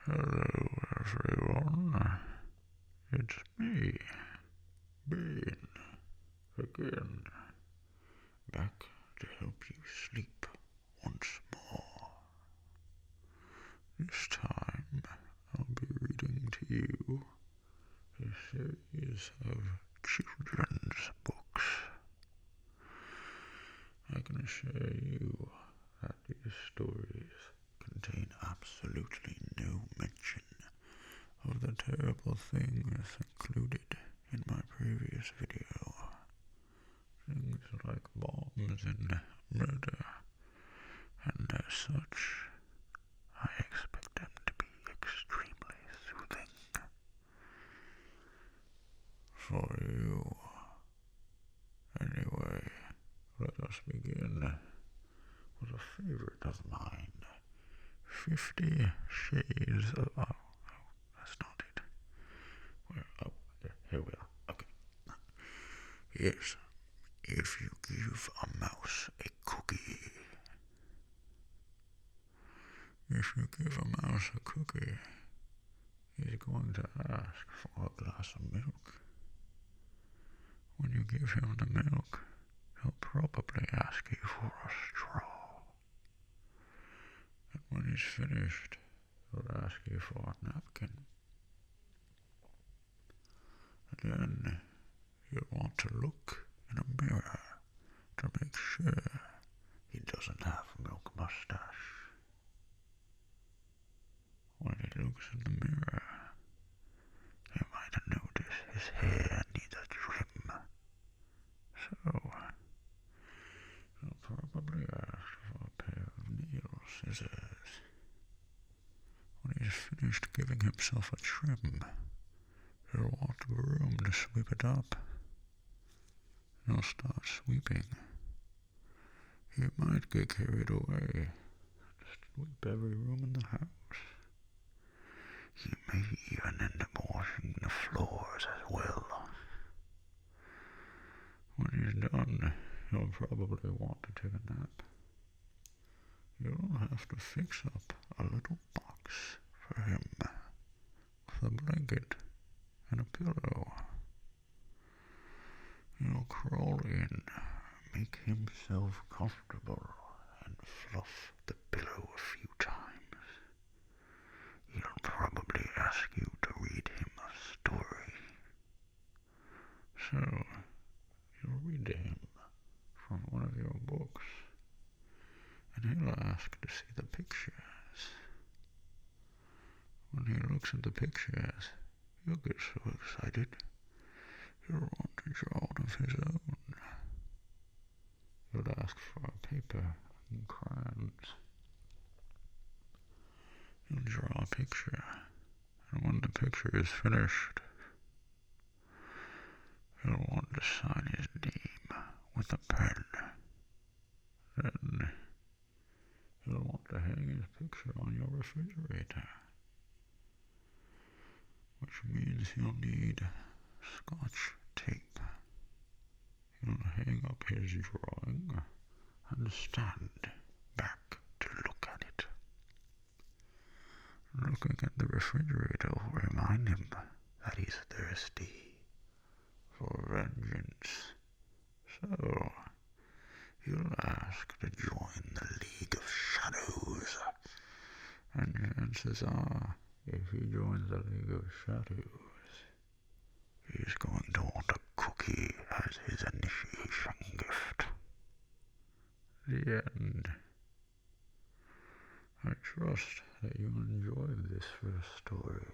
Hello everyone, it's me, Bane, again, back to help you sleep once more. This time, I'll be reading to you a series of children's books. I can assure you that these stories contain absolutely no mention of the terrible things included in my previous video. Things like bombs and murder, and as such, I expect them to be extremely soothing for you. Anyway, let us begin with a favorite of mine, 50 Shades of... Oh, that's not it. Here we are. Okay. Yes, if you give a mouse a cookie. If you give a mouse a cookie, he's going to ask for a glass of milk. When you give him the milk, he'll probably ask you for a straw. And when he's finished, he'll ask you for a napkin. And then you'll want to look in a mirror to make sure he doesn't have a milk mustache. When he looks in the mirror, you might notice his hair needs a trim. So, he'll probably ask for a pair of nail scissors. When he's finished giving himself a trim, he'll want the broom to sweep it up. He'll start sweeping. He might get carried away, sweep every room in the house. He may even end up washing the floors as well. When he's done, he'll probably want to take a nap. You'll have to fix up a little box for him with a blanket and a pillow. He'll crawl in, make himself comfortable, and fluff the pillow a few times. He'll probably ask you to read him a story. So, you'll read to him from one of your books, and he'll ask to see the pictures. When he looks at the pictures, he'll get so excited, he'll want to draw one of his own. He'll ask for a paper and crayons. He'll draw a picture, and when the picture is finished, he'll want to sign his name with a pen. Then, he'll want to hang his picture on your refrigerator, which means he'll need Scotch tape. He'll hang up his drawing and stand back to look at it. Looking at the refrigerator will remind him that he's thirsty for vengeance. So, he'll ask to join the League of Shadows. And chances are, if he joins the League of Shadows, he's going to want a cookie as his initiation gift. The end. I trust that you enjoyed this first story,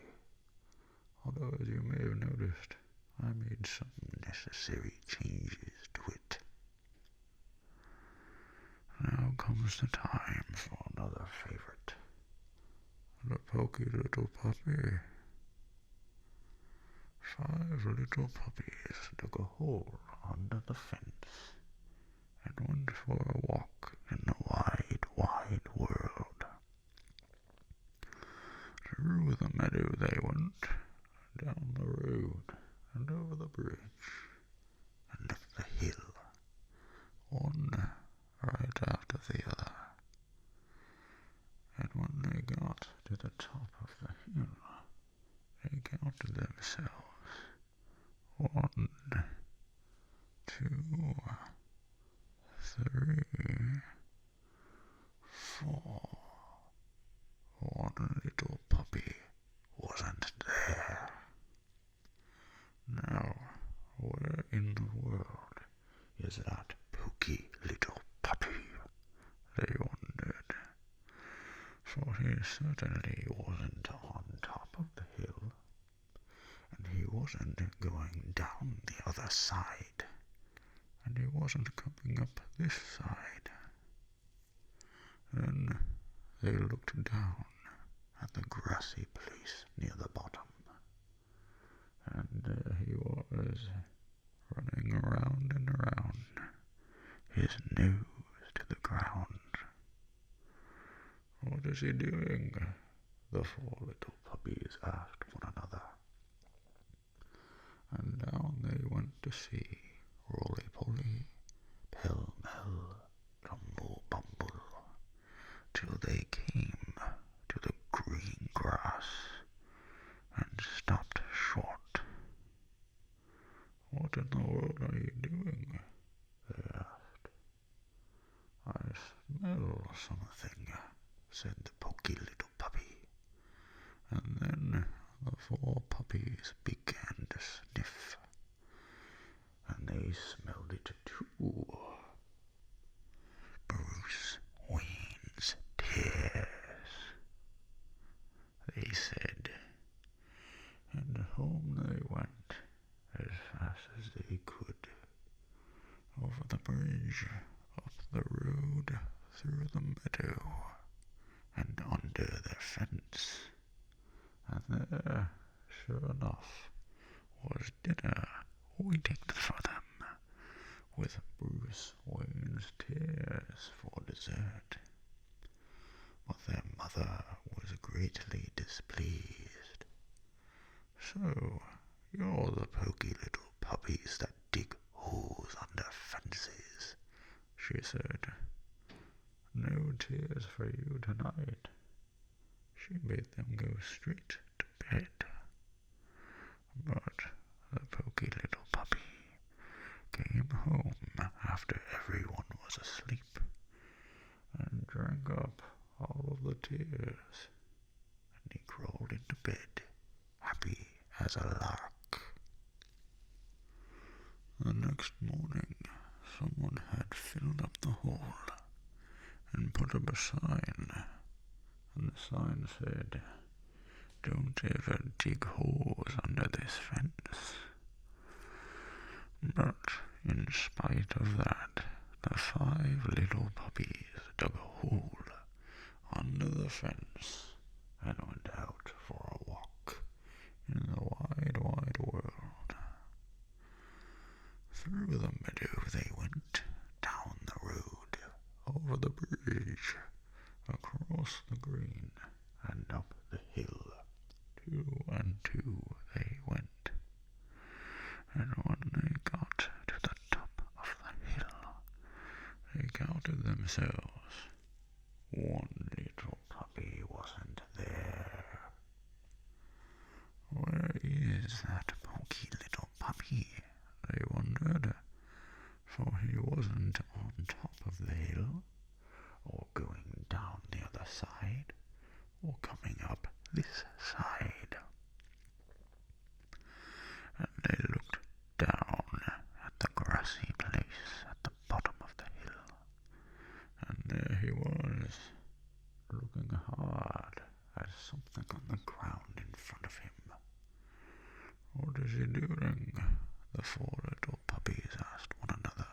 although as you may have noticed, I made some necessary changes to it. Now comes the time for another favorite, the Poky little puppy. 5 little puppies dug a hole under the fence and went for a walk in the wide, wide world. Through the meadow they went, down the road, and over the bridge, and up the hill, one right after the other. And when they got to the top of the hill, they counted themselves. 1, 2, 3, 4. One little puppy wasn't there. Now, where in the world is that Poky little puppy? They wondered, for he certainly wasn't on top of the hill, and he wasn't going down the other side, and he wasn't coming up this side. Then they looked down at the grassy place near the bottom, and there he was, running around and around, his nose to the ground. What is he doing? The 4 little puppies asked one another. And down they went to see, roly-poly, pell-mell, tumble-bumble, till they came to the green grass and stopped short. What in the world are you doing? They asked. I smell something, said the Poky little puppy. And then the 4 puppies began to sniff, and they smelled it too. Bruce Wayne's tears, they said, and home they went as fast as they could, over the bridge, up the road, through the meadow, and under the fence. And there, sure enough, was dinner waiting for them, with Bruce Wayne's tears for dessert. But their mother was greatly displeased. So, you're the Poky little puppies that dig holes under fences, she said. No tears for you tonight. She bade them go straight to bed. But the Poky little puppy came home after everyone was asleep, and drank up all of the tears, and he crawled into bed, happy as a lark. The next morning, someone had filled up the hole and put up a sign, and the sign said, "Don't ever dig holes under this fence." But in spite of that, the 5 little puppies dug a hole under the fence and went out for a walk in the wide, wide world. Through the meadow they went, down the road, over the bridge, across the green, and up the hill. 2 and 2 they went, and when they got to the top of the hill, they counted themselves. 1 little puppy wasn't there. Where is that Poky little puppy? They wondered, for he wasn't on top of the hill, or going down the other side, or coming up this side. And they looked down at the grassy place at the bottom of the hill, and there he was, looking hard at something on the ground in front of him. What is he doing? The 4 little puppies asked one another,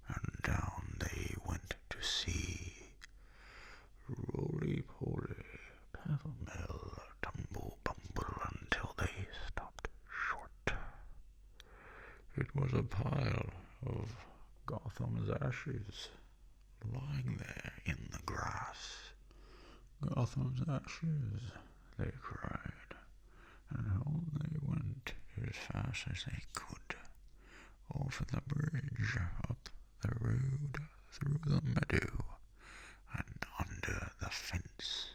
and down they went to see. Roly-poly, pell-mell, tumble-bumble, until they stopped short. It was a pile of Gotham's ashes, lying there in the grass. Gotham's ashes, they cried, and home they went as fast as they could, over the bridge, up the road, through the meadow, and under the fence,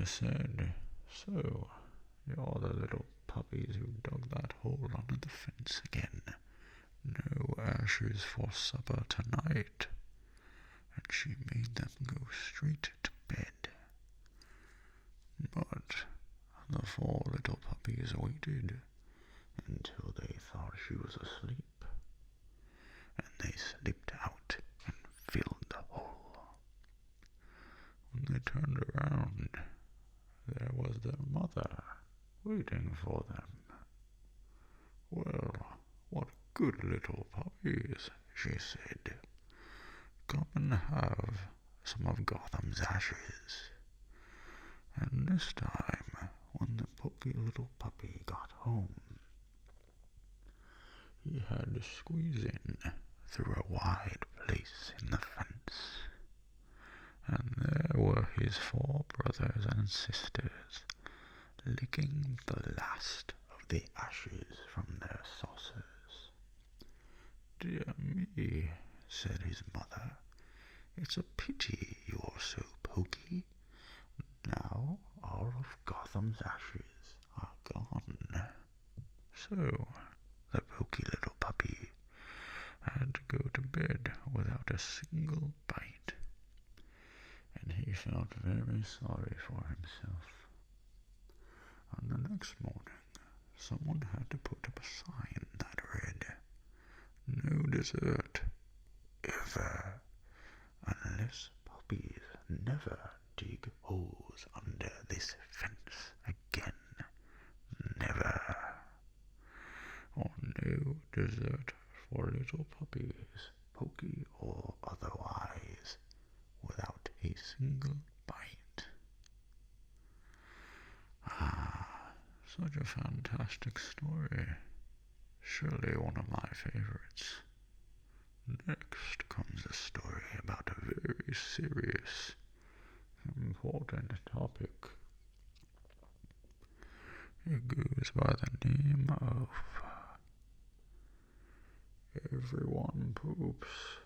mother said, "So, you're the little puppies who dug that hole under the fence again. No ashes for supper tonight." And she made them go straight to bed. But the 4 little puppies waited until they thought she was asleep, and they slipped out and filled the hole. When they turned around, there was their mother waiting for them. "Well, what good little puppies," she said. "Come and have some of Gotham's ashes." And this time, when the Poky little puppy got home, he had to squeeze in through a wide place in the fence. And there were his 4 brothers and sisters, licking the last of the ashes from their saucers. "Dear me," said his mother, "it's a pity you're so poky. Now all of Gotham's ashes are gone." So the poky little puppy had to go to bed without a single bite, and he felt very sorry for himself. On the next morning, someone had to put up a sign that read, "No dessert, ever, unless puppies never dig holes under this fence again. Never. Or no dessert for little puppies, poky or otherwise, without a single bite." Ah, such a fantastic story. Surely one of my favorites. Next comes a story about a very serious, important topic. It goes by the name of Everyone Poops.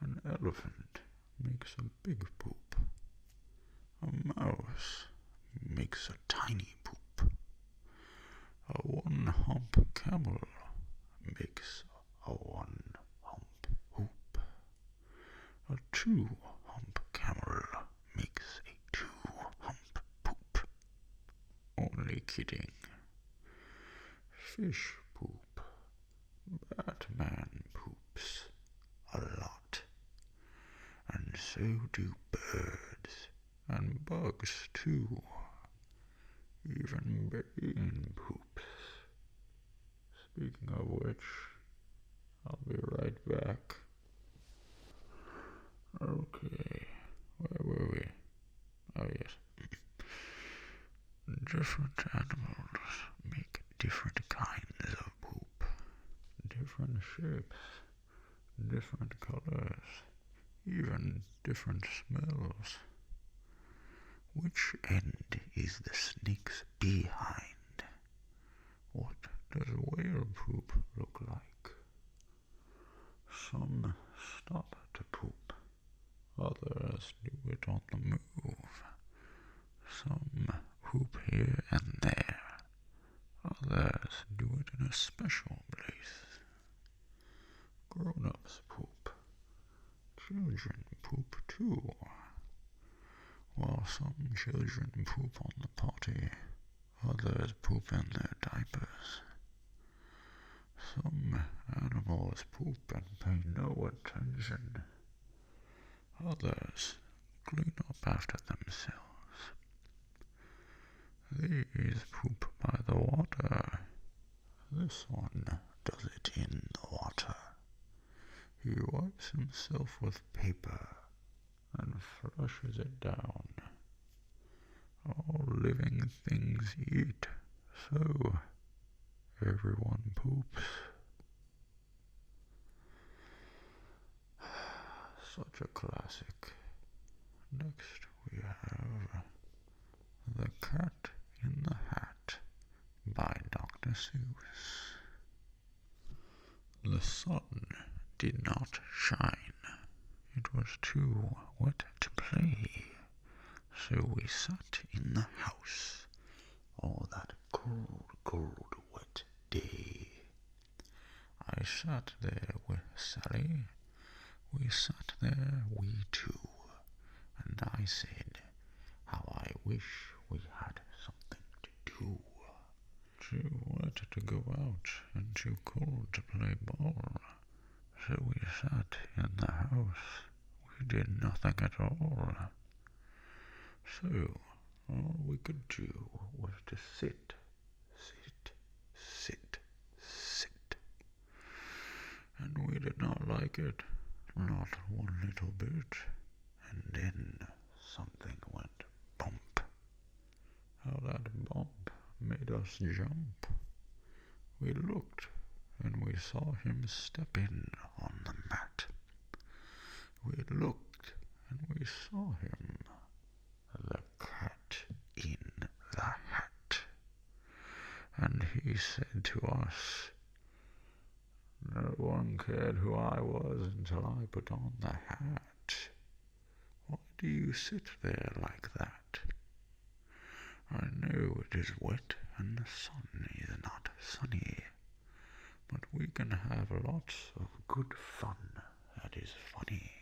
An elephant makes a big poop. A mouse makes a tiny poop. A one-hump camel makes a one-hump poop. A two-hump camel makes a two-hump poop. Only kidding. Fish poop. Batman poops a lot. And so do birds and bugs too. Even Bane poops. Speaking of which, I'll be right back. Okay, where were we? Oh yes. Different animals make different kinds of poop. Different shapes, different colors, even different smells. Which end is the snake's behind? What does whale poop look like? Some stop to poop. Others do it on the move. Some poop here and there. Others do it in a special place. Grown-ups poop. Children poop too. While some children poop on the potty, others poop in their diapers. Some animals poop and pay no attention. Others clean up after themselves. These poop by the water. This one does it in the water. He wipes himself with paper and flushes it down. All living things eat, so everyone poops. Such a classic. Next we have The Cat in the Hat by Dr. Seuss. The sun did not shine. It was too wet to play. So we sat in the house all that cold, wet day. I sat there with Sally. We sat there, we two, and I said how I wish we had something to do. Too wet to go out and too cold to play ball. So we sat in the house. We did nothing at all. So all we could do was to sit, and we did not like it, not one little bit. And then something went bump. How that bump made us jump. We looked, and we saw him step in on the mat. We looked, and we saw him, the cat in the hat. And he said to us, no one cared who I was until I put on the hat. Why do you sit there like that? I know it is wet and the sun is not sunny, but we can have lots of good fun that is funny.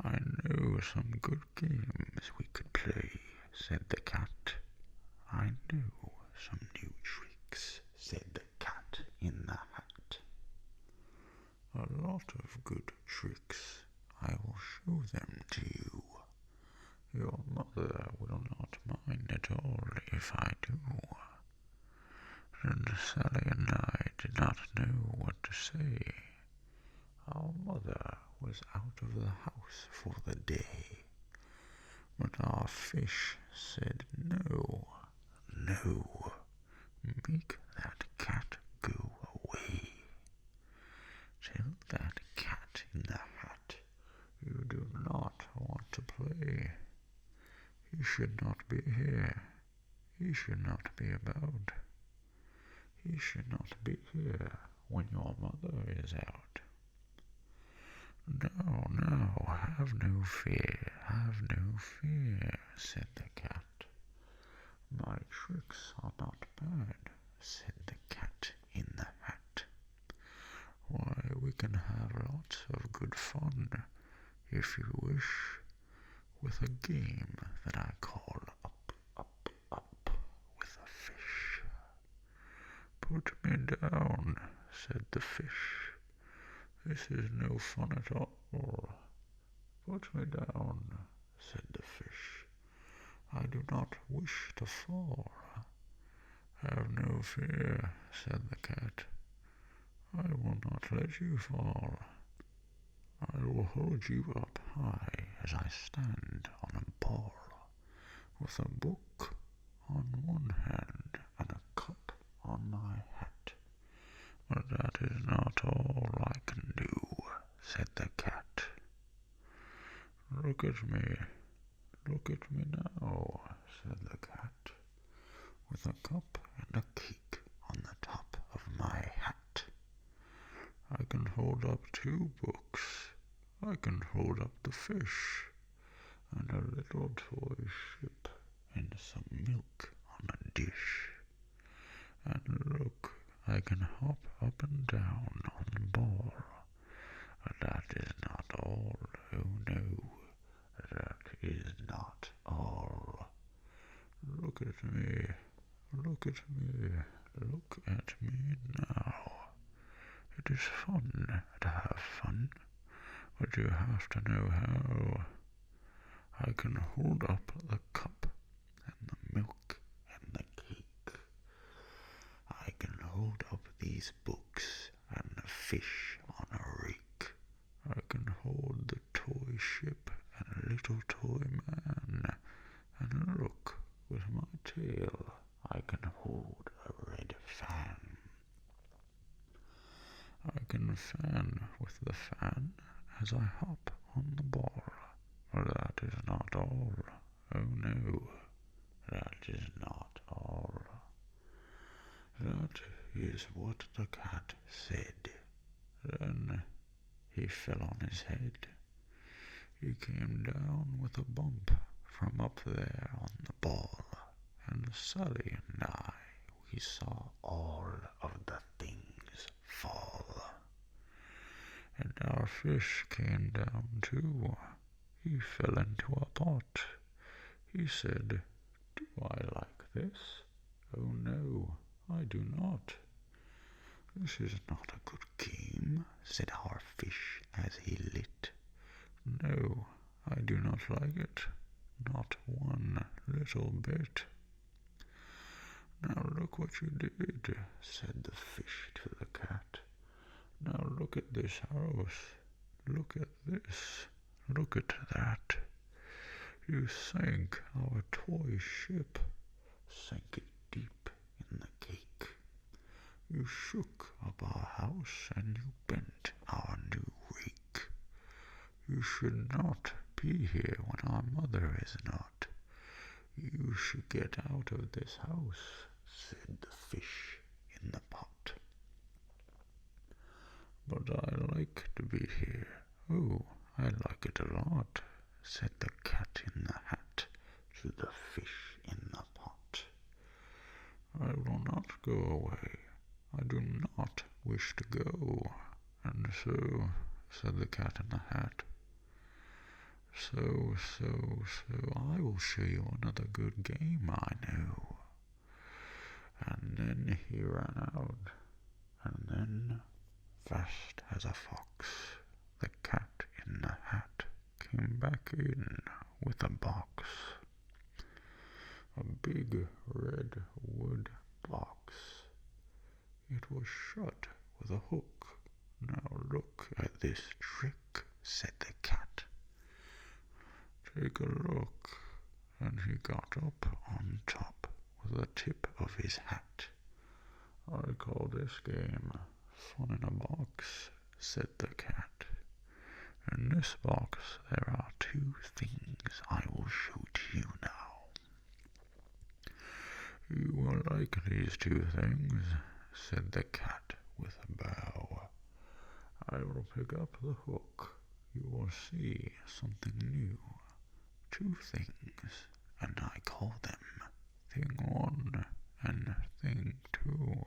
I know some good games we could play, said the cat. I know some new tricks, said the cat in the hat. A lot of good tricks. I will show them to you. Your mother will not mind at all if I do. And Sally and I did not know what to say. Our mother was out of the house for the day, but our fish said no, make that cat go away. Tell that cat in the hat you do not want to play. He should not be here. He should not be about. He should not be here when your mother is out. No, have no fear, said the cat. My tricks are not bad, said the cat in the hat. Why, we can have lots of good fun, if you wish, with a game that I call Up with a fish. Put me down, said the fish. This is no fun at all. Put me down, said the fish. I do not wish to fall. Have no fear, said the cat. I will not let you fall. I will hold you up high as I stand on a ball, with a book on one hand and a cup on my hat. But that is not all I can do, said the cat. Look at me now, said the cat, with a cup and a cake on the top of my hat. I can hold up 2 books. I can hold up the fish, and a little toy ship, and some milk on a dish. And look, I can hop up and down on the ball. But that is not all, oh no, that is not all. Look at me now. It is fun to have fun, but you have to know how. I can hold up the cup and the milk and the cake. I can hold up these books and the fish on a rake. I can hold the toy ship and a little toy man. And look, with my tail I can hold a red fan. I can fan with the fan as I hop on the ball. But that is not all. Oh no, that is not all. That is what the cat said. Then he fell on his head. He came down with a bump from up there on the ball, and Sally and I, we saw all of the things fall. And our fish came down too. He fell into a pot. He said, "Do I like this? Oh no, I do not." "This is not a good game," said our fish as he lit. "No, I do not like it, not one little bit." "Now look what you did," said the fish to the cat. "Now look at this house, look at this, look at that. You sank our toy ship, sank it deep in the cake. You shook up our house and you bent our new rake. You should not be here when our mother is not. You should get out of this house," said the fish in the pot. "But I like to be here. Oh, I like it a lot," said the cat in the hat to the fish in the pot. "I will not go away. I do not wish to go." "And so," said the cat in the hat, so, I will show you another good game I know." And then he ran out, and then, fast as a fox, the cat in the hat came back in with a box. A big red wood box. It was shut with a hook. "Now look at this trick," said the cat. "Take a look." And he got up on top with the tip of his hat. "I call this game Fun in a Box," said the cat. "In this box there are two things I will show to you now. You will like these two things," said the cat with a bow. "I will pick up the hook. You will see something new. Two things, and I call them Thing 1 and Thing 2.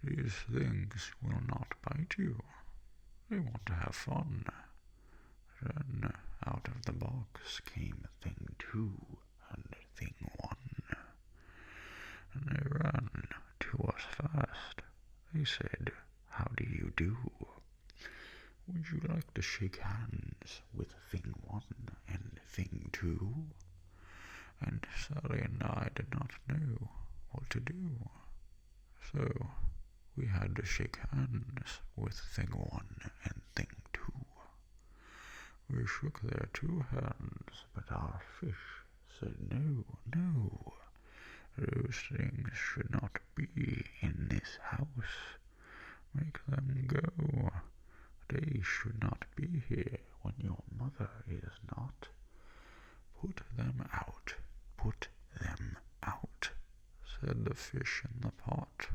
These things will not bite you. They want to have fun." Then out of the box came Thing 2 and Thing 1, and they ran to us fast. They said, "How do you do? Would you like to shake hands with Thing 1 and Thing 2? And Sally and I did not know what to do, so we had to shake hands with Thing 1 and Thing 2. We shook their two hands, but our fish said, "No, no, those things should not be in this house. Make them go. They should not be here when your mother is not. Put them out, put them out," said the fish in the pot.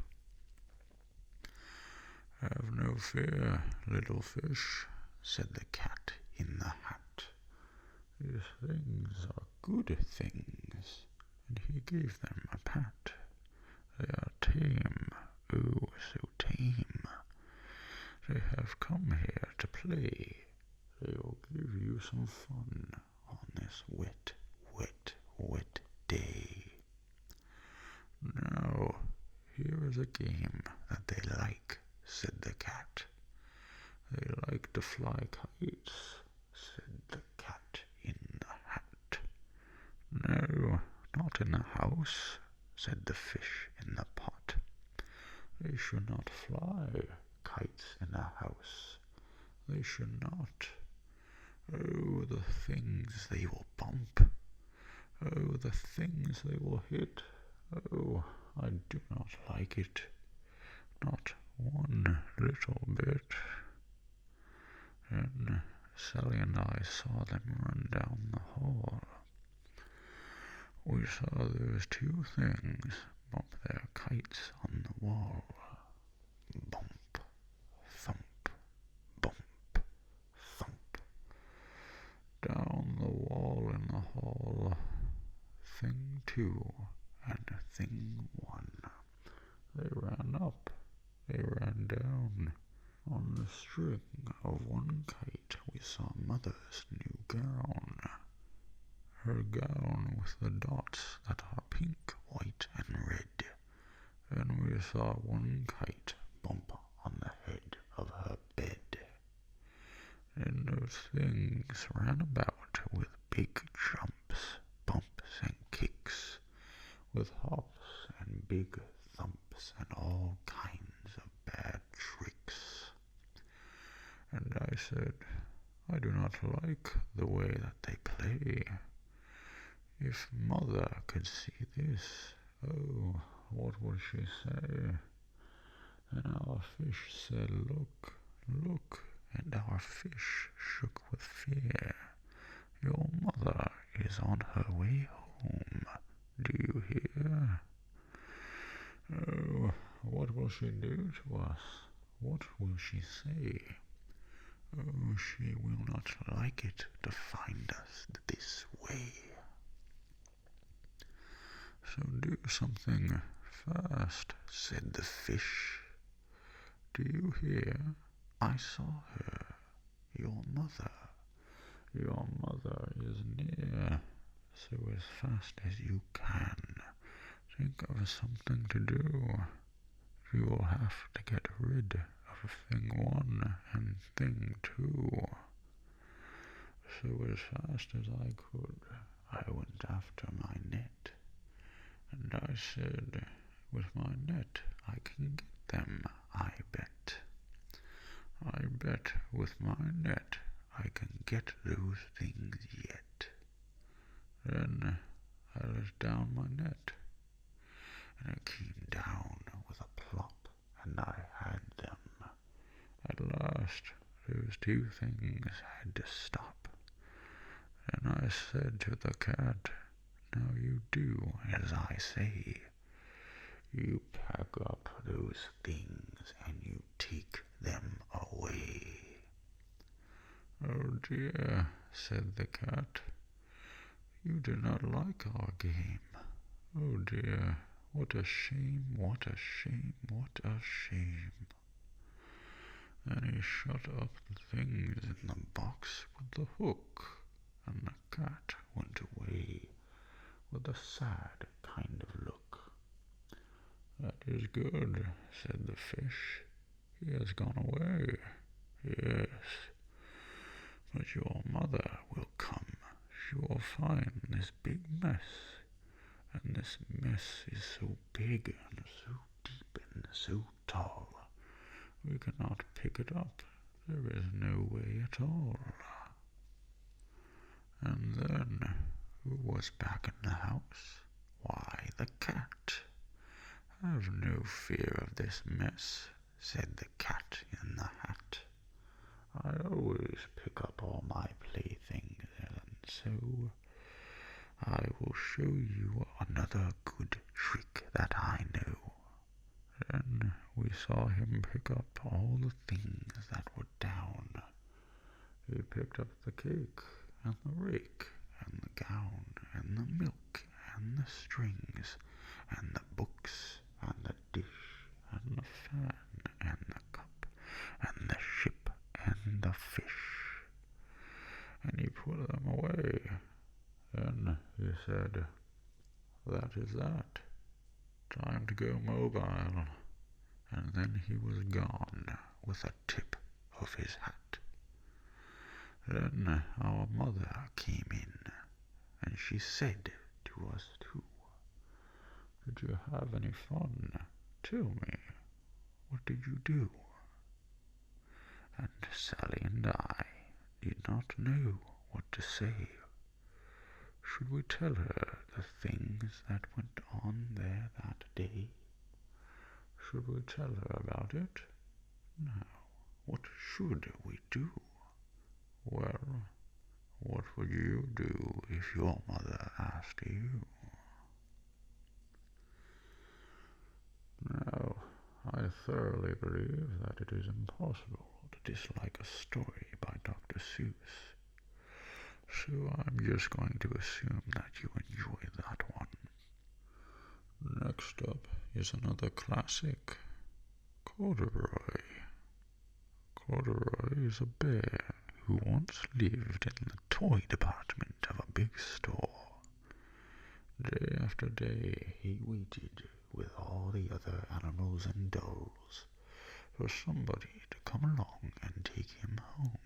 "Have no fear, little fish," said the cat in the hat. "These things are good things," and he gave them a pat. "They are tame, oh so tame. They have come here to play. They will give you some fun on this wet, wet, wet day. Now, here is a game that they like," said the cat. "They like to fly kites," said the cat in the hat. "No, not in the house," said the fish in the pot. "They should not fly kites in a house. They should not. Oh, the things they will bump. Oh, the things they will hit. Oh, I do not like it. Not one little bit." And Sally and I saw them run down the hall. We saw those two things bump their kites on the wall. Bump, thump, bump, thump. thing 2 and thing 1. They ran up, they ran down. On the string of one kite we saw Mother's new gown. Her gown with the dots that are pink, white, and red. And we saw one kite bump on the head of her bed. And those things ran about with big jumps, bumps, and kicks, with hops and big thumps and all kinds of bad tricks. And I said, I do not like the way that they play. If Mother could see this, oh, what would she say? And our fish said, look, look, and our fish shook with fear. Your mother is on her way home. Do you hear? Oh, what will she do to us? What will she say? Oh, she will not like it to find us this way. So do something fast, said the fish. Do you hear? I saw her. Your mother is near. So as fast as you can, think of something to do. You will have to get rid of thing 1 and thing 2. So as fast as I could, I went after my net. And I said, with my net I can get them, I bet. I bet with my net I can get those things yet. Then I let down my net, and it came down with a plop, and I had them. At last those 2 things had to stop. And I said to the cat, now you do as I say. You pack up those things and you take them away. Oh dear, said the cat, you do not like our game. Oh dear, what a shame, what a shame, what a shame. Then he shut up the things in the box with the hook, and the cat went away with a sad kind of look. That is good, said the fish. He has gone away. Yes, but your mother will come. She will find this big mess, and this mess is so big and so deep and so tall, we cannot pick it up. There is no way at all. And then, who was back in the house? Why, the cat. Have no fear of this mess, said the cat in the hat. I always pick up all my playthings, and so I will show you another good trick that I know. Then we saw him pick up all the things that were down. He picked up the cake, and the rake, and the gown, and the milk, and the strings, and the books, and the dish, and the fan, and the cup, and the ship, and the fish. And he put them away. Then he said, that is that. Time to go mobile. And then he was gone with a tip of his hat. Then our mother came in, and she said to us 2, did you have any fun? Tell me, what did you do? And Sally and I did not know what to say. Should we tell her the things that went on there that day? Should we tell her about it? Now, what should we do? Well, what would you do if your mother asked you? Now, I thoroughly believe that it is impossible to dislike a story by Dr. Seuss. so I'm just going to assume that you enjoy that one. Next up is another classic, Corduroy. Corduroy is a bear who once lived in the toy department of a big store. Day after day he waited with all the other animals and dolls for somebody to come along and take him home.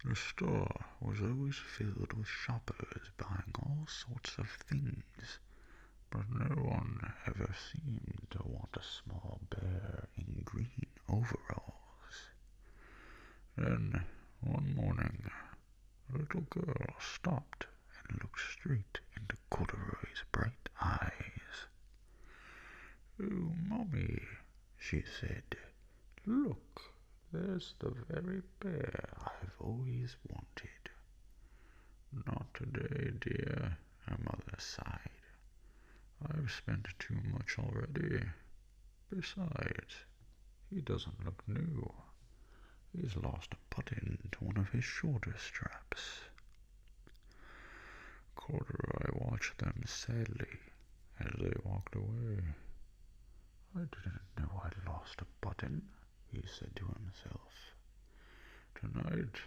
The store was always filled with shoppers buying all sorts of things, but no one ever seemed to want a small bear in green overalls. Then, one morning, a little girl stopped and looked straight into Corduroy's bright eyes. "Oh, Mommy," she said, "look, there's the very bear I've always wanted." "Not today, dear," her mother sighed. "I've spent too much already. Besides, he doesn't look new. He's lost a button to one of his shoulder straps." Corduroy watched them sadly as they walked away. "I didn't know I'd lost a button," he said to himself. "Tonight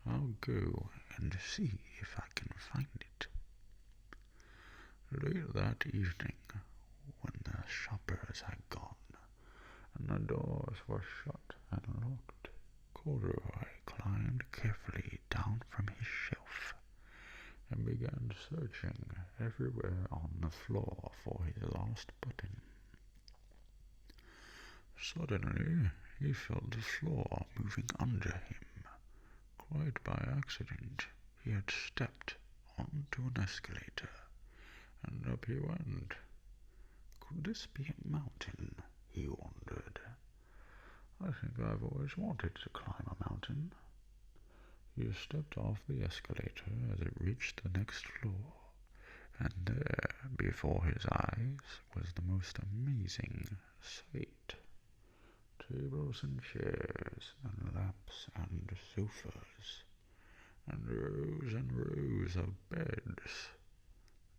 I'll go and see if I can find it." Late that evening, when the shoppers had gone and the doors were shut and locked, Corduroy climbed carefully down from his shelf and began searching everywhere on the floor for his lost button. Suddenly, he felt the floor moving under him. Quite by accident, he had stepped onto an escalator, and up he went. Could this be a mountain? He wondered. "I think I've always wanted to climb a mountain." He stepped off the escalator as it reached the next floor, and there, before his eyes, was the most amazing sight. Tables and chairs, and lamps and sofas, and rows of beds.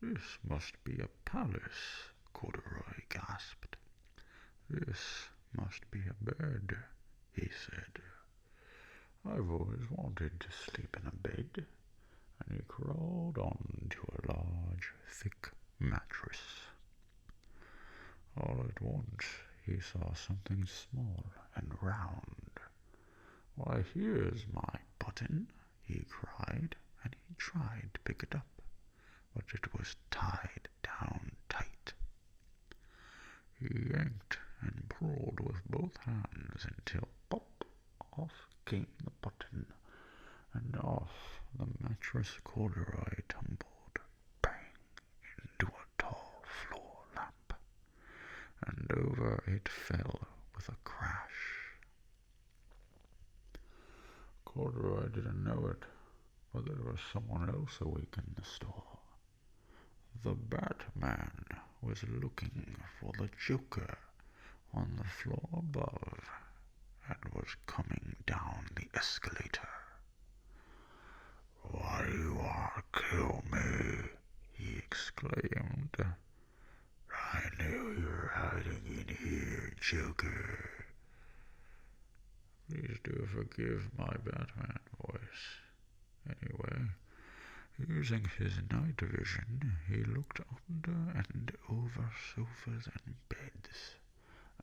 "This must be a palace," Corduroy gasped. "This must be a bed," he said. "I've always wanted to sleep in a bed," and he crawled onto a large, thick mattress. All at once he saw something small and round. "Why, here's my button," he cried, and he tried to pick it up, but it was tied down tight. He yanked and pulled with both hands until pop, off came the button, and off the mattress Corduroy tumbled, bang, into a tall floor lamp, and over it fell with a crash. Corduroy didn't know it, but there was someone else awake in the store. The Batman was looking for the Joker on the floor above and was coming down the escalator. "Why do you want to kill me?" he exclaimed. "I knew you were hiding in here, Joker." Please do forgive my Batman voice. Anyway, using his night vision, he looked under and over sofas and beds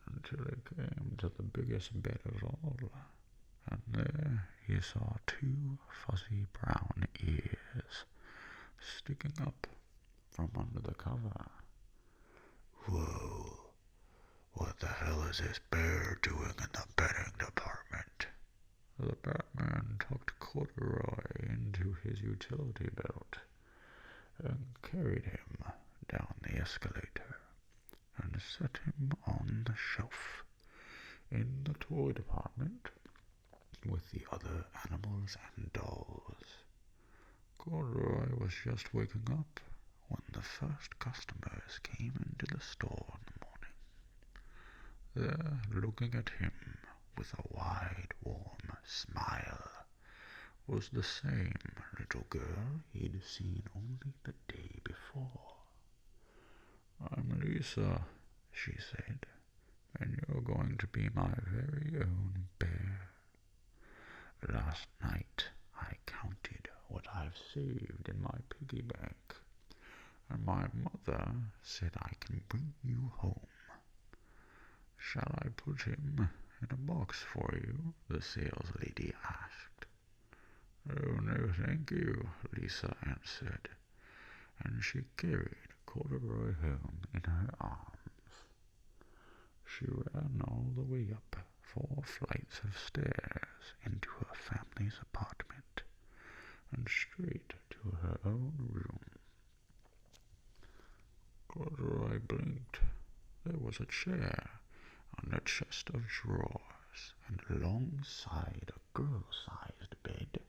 until he came to the biggest bed of all, and there he saw two fuzzy brown ears sticking up from under the cover. "Whoa, what the hell is this bear doing in the bedding department?" The Batman tucked Corduroy into his utility belt and carried him down the escalator and set him on the shelf in the toy department with the other animals and dolls. Corduroy was just waking up when the first customers came into the store in the morning. There, looking at him with a wide, warm smile, was the same little girl he'd seen only the day before. "I'm Lisa," she said, "and you're going to be my very own bear. Last night I counted what I've saved in my piggy bank, and my mother said I can bring you home. Shall I put him in a box for you?" the saleslady asked. "Oh, no, thank you," Lisa answered, and she carried Corduroy home in her arms. She ran all the way up 4 flights of stairs into her family's apartment and straight to her own room. Corduroy blinked. There was a chair and a chest of drawers, and alongside a girl-sized bed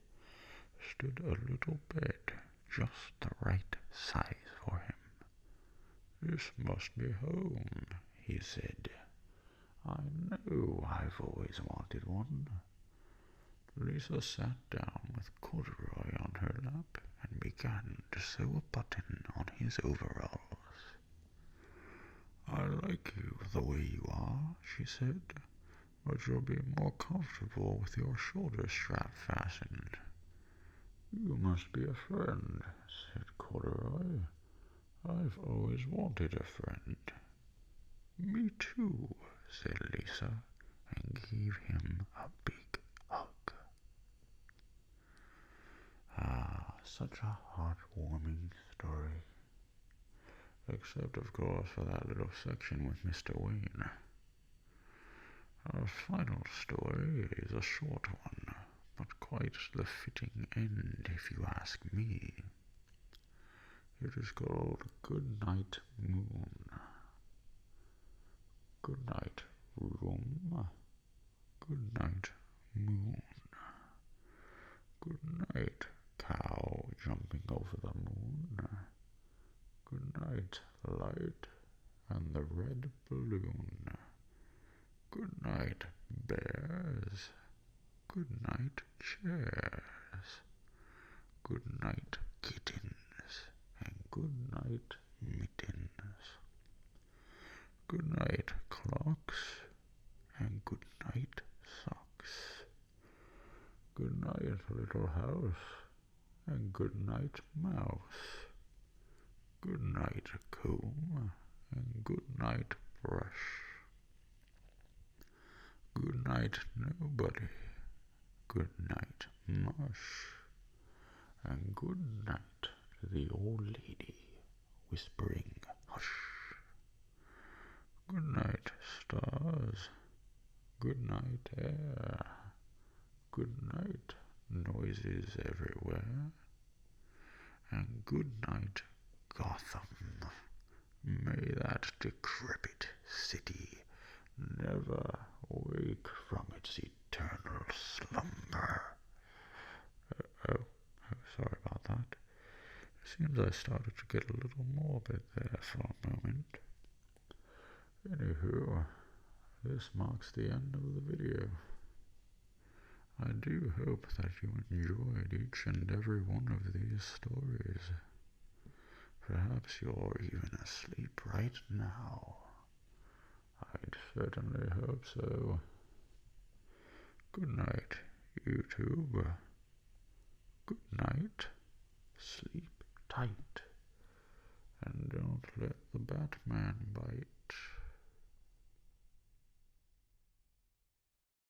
stood a little bed just the right size for him. "This must be home," he said. "I know I've always wanted one." Lisa sat down with Corduroy on her lap and began to sew a button on his overalls. "I like you the way you are," she said, "but you'll be more comfortable with your shoulder strap fastened." "You must be a friend," said Corduroy. "I've always wanted a friend." "Me too," said Lisa, and gave him a big hug. Such a heartwarming story. Except, of course, for that little section with Mr. Wayne. Our final story is a short one, but quite the fitting end, if you ask me. It is called Goodnight Moon. Goodnight room. Goodnight moon. Goodnight cow jumping over the moon. Goodnight light and the red balloon. Goodnight bears. Goodnight chairs. Goodnight kittens and goodnight mittens. Goodnight clocks and goodnight socks. Goodnight little house and goodnight mouse. Goodnight comb and goodnight brush. Goodnight nobody. Goodnight mush. And goodnight to the old lady whispering hush. Goodnight stars. Goodnight air. Goodnight noises everywhere. And goodnight Gotham. May that decrepit city never wake from its eternal slumber. Sorry about that. It seems I started to get a little morbid there for a moment. Anywho, this marks the end of the video. I do hope that you enjoyed each and every one of these stories. Perhaps you're even asleep right now. I'd certainly hope so. Good night, YouTube. Good night. Sleep tight. And don't let the Batman bite.